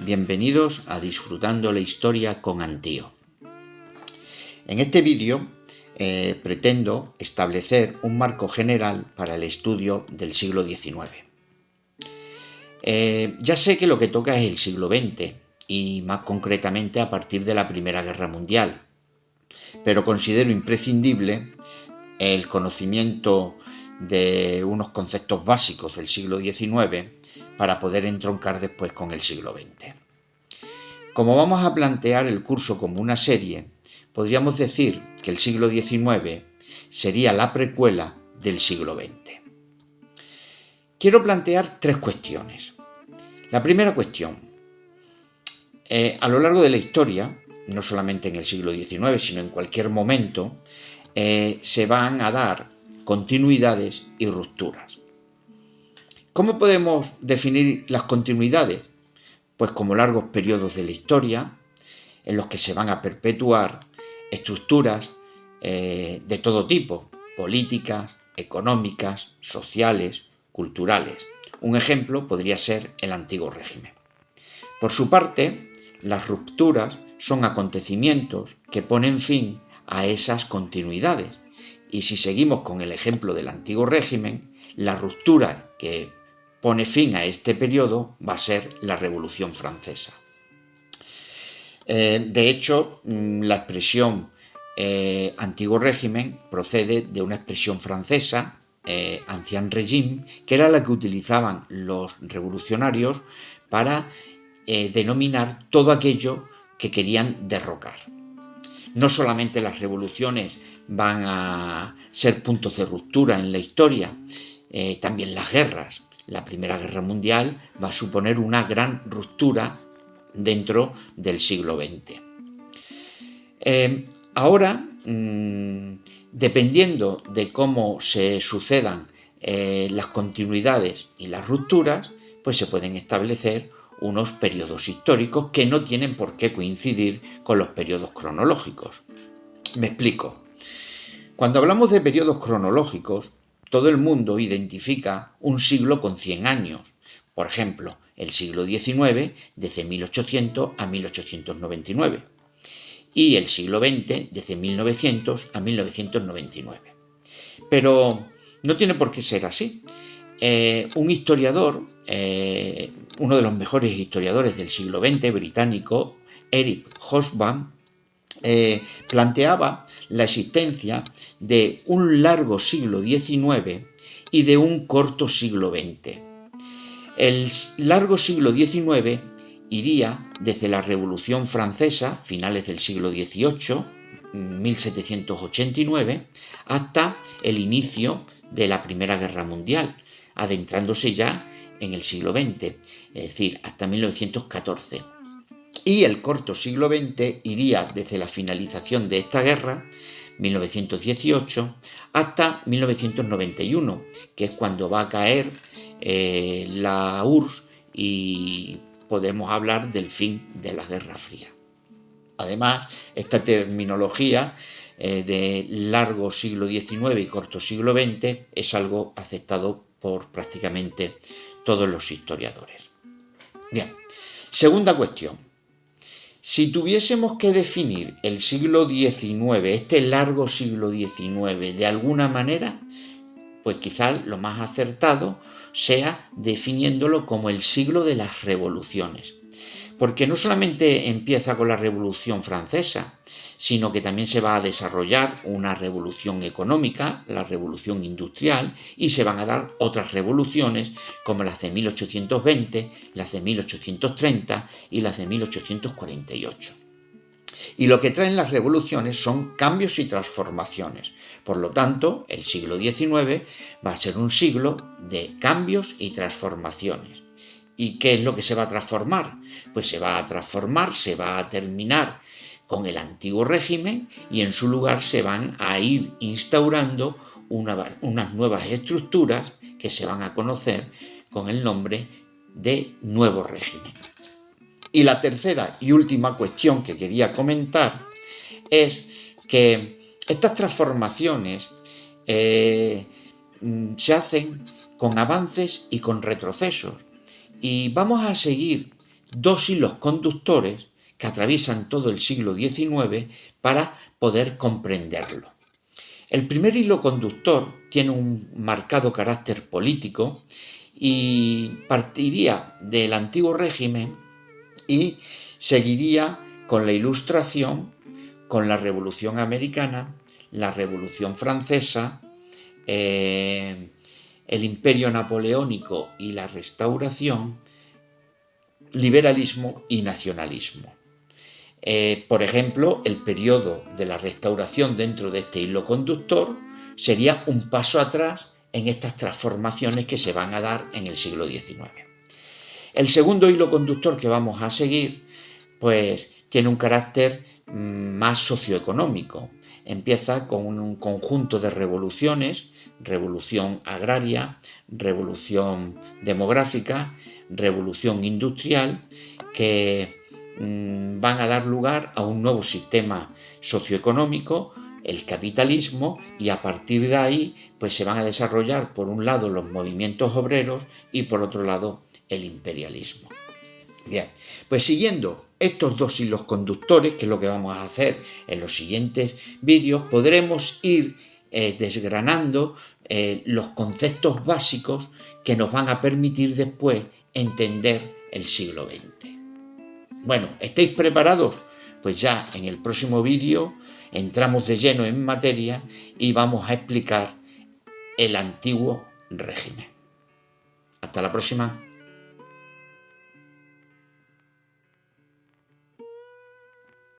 Bienvenidos a Disfrutando la Historia con Antío. En este vídeo pretendo establecer un marco general para el estudio del siglo XIX. Ya sé que lo que toca es el siglo XX y más concretamente a partir de la Primera Guerra Mundial, pero considero imprescindible el conocimiento de unos conceptos básicos del siglo XIX para poder entroncar después con el siglo XX. Como vamos a plantear el curso como una serie, podríamos decir que el siglo XIX sería la precuela del siglo XX. Quiero plantear tres cuestiones. La primera cuestión, a lo largo de la historia, no solamente en el siglo XIX, sino en cualquier momento, se van a dar continuidades y rupturas. ¿Cómo podemos definir las continuidades? Pues como largos periodos de la historia en los que se van a perpetuar estructuras de todo tipo, políticas, económicas, sociales, culturales. Un ejemplo podría ser el Antiguo Régimen. Por su parte, las rupturas son acontecimientos que ponen fin a esas continuidades. Y si seguimos con el ejemplo del Antiguo Régimen, la ruptura que pone fin a este periodo va a ser la Revolución Francesa. De hecho, la expresión Antiguo Régimen procede de una expresión francesa, Ancien Régime, que era la que utilizaban los revolucionarios para denominar todo aquello que querían derrocar. No solamente las revoluciones van a ser puntos de ruptura en la historia, también las guerras. La Primera Guerra Mundial va a suponer una gran ruptura dentro del siglo XX. Ahora, dependiendo de cómo se sucedan las continuidades y las rupturas, pues se pueden establecer unos periodos históricos que no tienen por qué coincidir con los periodos cronológicos. Me explico. Cuando hablamos de periodos cronológicos, todo el mundo identifica un siglo con 100 años. Por ejemplo, el siglo XIX desde 1800 a 1899 y el siglo XX desde 1900 a 1999. Pero no tiene por qué ser así. Un historiador, uno de los mejores historiadores del siglo XX, británico, Eric Hobsbawm, planteaba la existencia de un largo siglo XIX y de un corto siglo XX. El largo siglo XIX iría desde la Revolución Francesa, finales del siglo XVIII, 1789, hasta el inicio de la Primera Guerra Mundial, adentrándose ya en el siglo XX, es decir, hasta 1914. Y el corto siglo XX iría desde la finalización de esta guerra, 1918, hasta 1991, que es cuando va a caer la URSS y podemos hablar del fin de la Guerra Fría. Además, esta terminología de largo siglo XIX y corto siglo XX es algo aceptado por prácticamente todos los historiadores. Bien, segunda cuestión. Si tuviésemos que definir el siglo XIX, este largo siglo XIX, de alguna manera, pues quizás lo más acertado sea definiéndolo como el siglo de las revoluciones. Porque no solamente empieza con la Revolución Francesa, sino que también se va a desarrollar una revolución económica, la revolución industrial, y se van a dar otras revoluciones como las de 1820, las de 1830 y las de 1848. Y lo que traen las revoluciones son cambios y transformaciones. Por lo tanto, el siglo XIX va a ser un siglo de cambios y transformaciones. ¿Y qué es lo que se va a transformar? Pues se va a terminar con el Antiguo Régimen y en su lugar se van a ir instaurando unas nuevas estructuras que se van a conocer con el nombre de Nuevo Régimen. Y la tercera y última cuestión que quería comentar es que estas transformaciones se hacen con avances y con retrocesos. Y vamos a seguir dos hilos conductores que atraviesan todo el siglo XIX para poder comprenderlo. El primer hilo conductor tiene un marcado carácter político y partiría del antiguo régimen y seguiría con la Ilustración, con la Revolución Americana, la Revolución Francesa, el Imperio Napoleónico y la Restauración, liberalismo y nacionalismo. Por ejemplo, el periodo de la Restauración dentro de este hilo conductor sería un paso atrás en estas transformaciones que se van a dar en el siglo XIX. El segundo hilo conductor que vamos a seguir, pues tiene un carácter más socioeconómico. Empieza con un conjunto de revoluciones: revolución agraria, revolución demográfica, revolución industrial, que van a dar lugar a un nuevo sistema socioeconómico, el capitalismo, y a partir de ahí pues se van a desarrollar por un lado los movimientos obreros y por otro lado el imperialismo. Bien, pues siguiendo estos dos hilos conductores, que es lo que vamos a hacer en los siguientes vídeos, podremos ir desgranando los conceptos básicos que nos van a permitir después entender el siglo XX. Bueno, ¿estáis preparados? Pues ya en el próximo vídeo entramos de lleno en materia y vamos a explicar el antiguo régimen. Hasta la próxima.